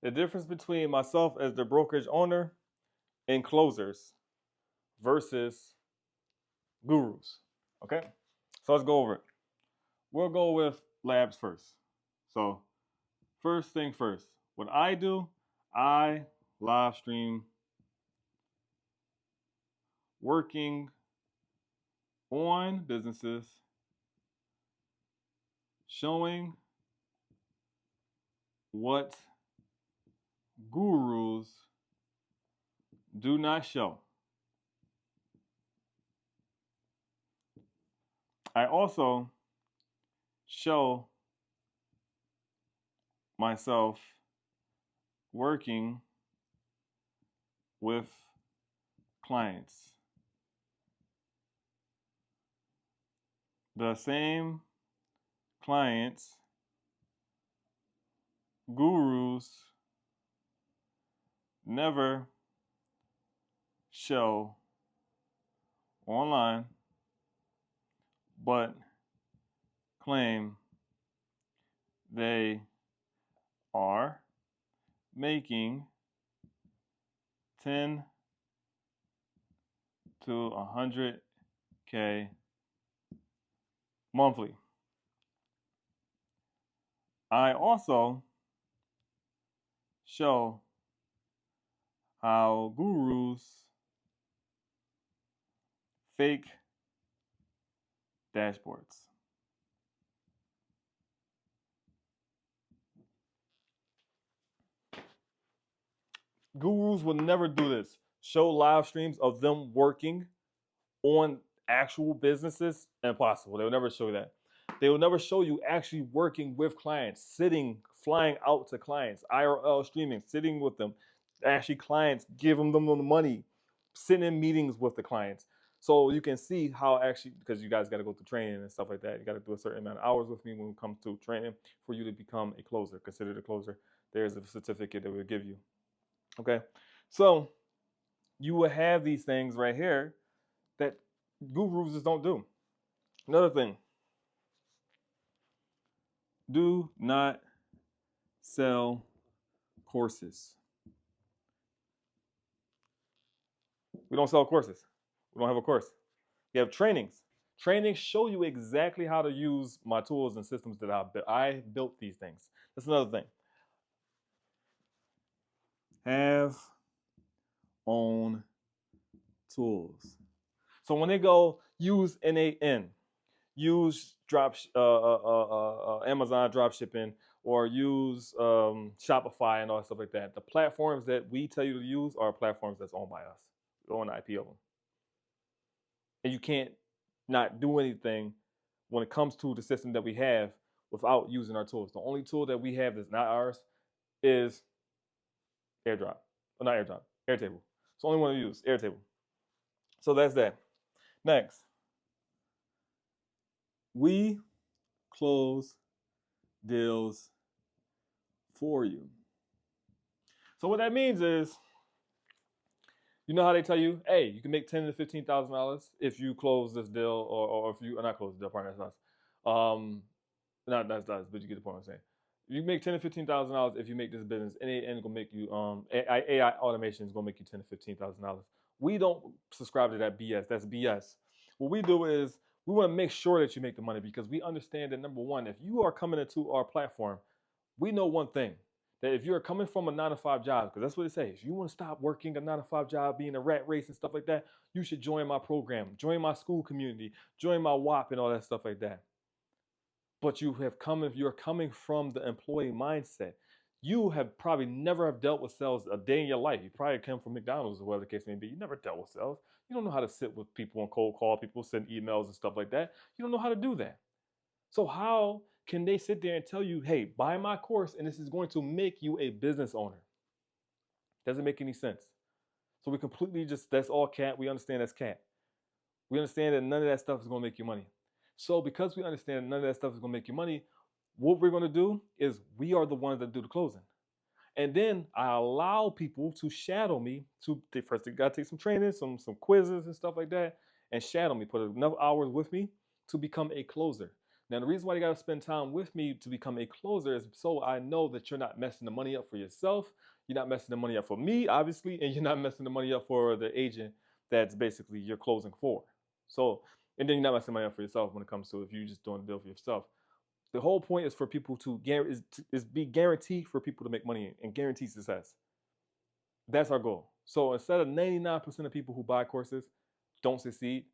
The difference between myself as the brokerage owner and closers versus gurus. Okay? So let's go over it. We'll go with labs first. So first thing first, what I do, I live stream working on businesses, showing what gurus do not show. I also show myself working with clients. The same clients gurus never show online, but claim they are making 10 to 100K monthly. I also show how gurus fake dashboards. Gurus will never do this. Show live streams of them working on actual businesses. Impossible. They will never show that. They will never show you actually working with clients, sitting, flying out to clients, IRL streaming, sitting with them. Actually, clients giving them the money, sitting in meetings with the clients. So you can see how actually, because you guys got to go through training and stuff like that. You got to do a certain amount of hours with me when it comes to training for you to become a closer, considered a closer. There's a certificate that we'll give you. Okay, so you will have these things right here that gurus just don't do. Another thing, do not sell courses. We don't sell courses. We don't have a course. We have trainings. Trainings show you exactly how to use my tools and systems that I built these things. That's another thing. Have own tools. So when they go use NAN, use Amazon drop shipping, or use Shopify and all that stuff like that. The platforms that we tell you to use are platforms that's owned by us. We own the IP of them. And you can't not do anything when it comes to the system that we have without using our tools. The only tool that we have that's not ours is AirDrop. Well, not AirDrop, Airtable. It's the only one to use, Airtable. So that's that. Next, we close deals for you. So what that means is, you know how they tell you, hey, you can make $10,000 to $15,000 if you close this deal, or if you not close the deal, partner, that's us. Not that's us, but you get the point I'm saying. You make $10,000 to $15,000 if you make this business, and it's gonna make you AI automation is gonna make you $10,000 to $15,000. We don't subscribe to that BS. That's BS. What we do is we want to make sure that you make the money, because we understand that, number one, if you are coming into our platform, we know one thing, that if you're coming from a 9-to-5 job, because that's what it says, you want to stop working a 9-to-5 job, being a rat race and stuff like that, you should join my program, join my school community, join my WAP and all that stuff like that. But you're coming from the employee mindset. You have probably never have dealt with sales a day in your life. You probably come from McDonald's or whatever the case may be. You never dealt with sales. You don't know how to sit with people and cold call people, send emails and stuff like that. You don't know how to do that. So how can they sit there and tell you, hey, buy my course and this is going to make you a business owner? Doesn't make any sense. So we completely that's all cat. We understand that's cat. We understand that none of that stuff is going to make you money. So because we understand that none of that stuff is going to make you money, what we're going to do is we are the ones that do the closing. And then I allow people to shadow me. First, they got to take some training, some quizzes and stuff like that, and shadow me, put enough hours with me to become a closer. Now, the reason why you got to spend time with me to become a closer is so I know that you're not messing the money up for yourself. You're not messing the money up for me, obviously, and you're not messing the money up for the agent that's basically you're closing for. So, and then you're not messing money up for yourself when it comes to if you're just doing the deal for yourself. The whole point is for people to be guaranteed for people to make money and guarantee success. That's our goal. So instead of 99% of people who buy courses don't succeed,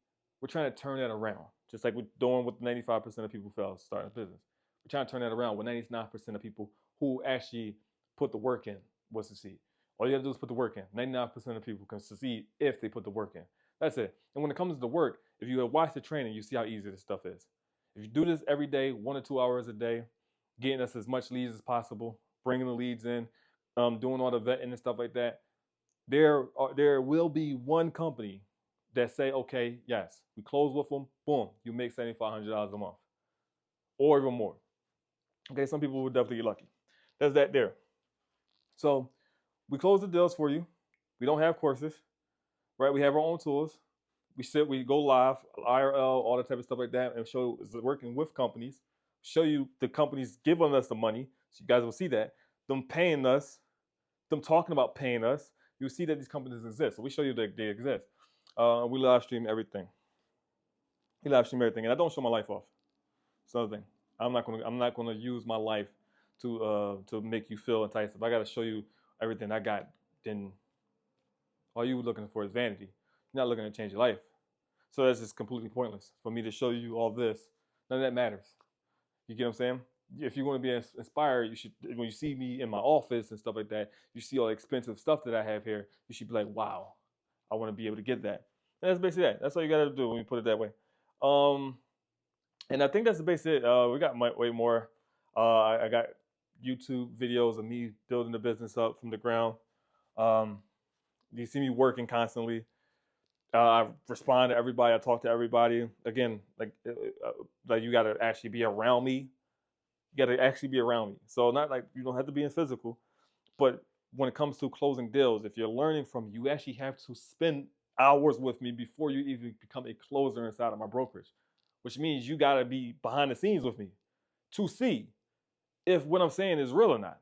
we're trying to turn that around. Just like we're doing with 95% of people who fail starting a business. We're trying to turn that around with 99% of people who actually put the work in will succeed. All you gotta do is put the work in. 99% of people can succeed if they put the work in. That's it. And when it comes to the work, if you watch the training, you see how easy this stuff is. If you do this every day, 1 or 2 hours a day, getting us as much leads as possible, bringing the leads in, doing all the vetting and stuff like that, there will be one company that say, okay, yes, we close with them, boom, you make $7,500 a month or even more. Okay, some people will definitely get lucky. That's that there. So we close the deals for you. We don't have courses, right? We have our own tools. We go live, IRL, all that type of stuff like that, and show working with companies, show you the companies giving us the money, so you guys will see that, them paying us, them talking about paying us. You'll see that these companies exist. So we show you that they exist. We live stream everything. We live stream everything, and I don't show my life off. It's another thing. I'm not gonna use my life to make you feel enticed. If I gotta show you everything I got, then all you looking for is vanity. You're not looking to change your life. So that's just completely pointless for me to show you all this. None of that matters. You get what I'm saying? If you want to be inspired, you should, when you see me in my office and stuff like that, you see all the expensive stuff that I have here, you should be like, wow, I want to be able to get that. And that's basically that. That's all you got to do when you put it that way. And I think that's the basic. We got way more. I got YouTube videos of me building the business up from the ground. You see me working constantly. I respond to everybody. I talk to everybody. Again, like you got to actually be around me. You got to actually be around me. So not like you don't have to be in physical, but when it comes to closing deals, if you're learning from me, you actually have to spend hours with me before you even become a closer inside of my brokerage, which means you got to be behind the scenes with me to see if what I'm saying is real or not.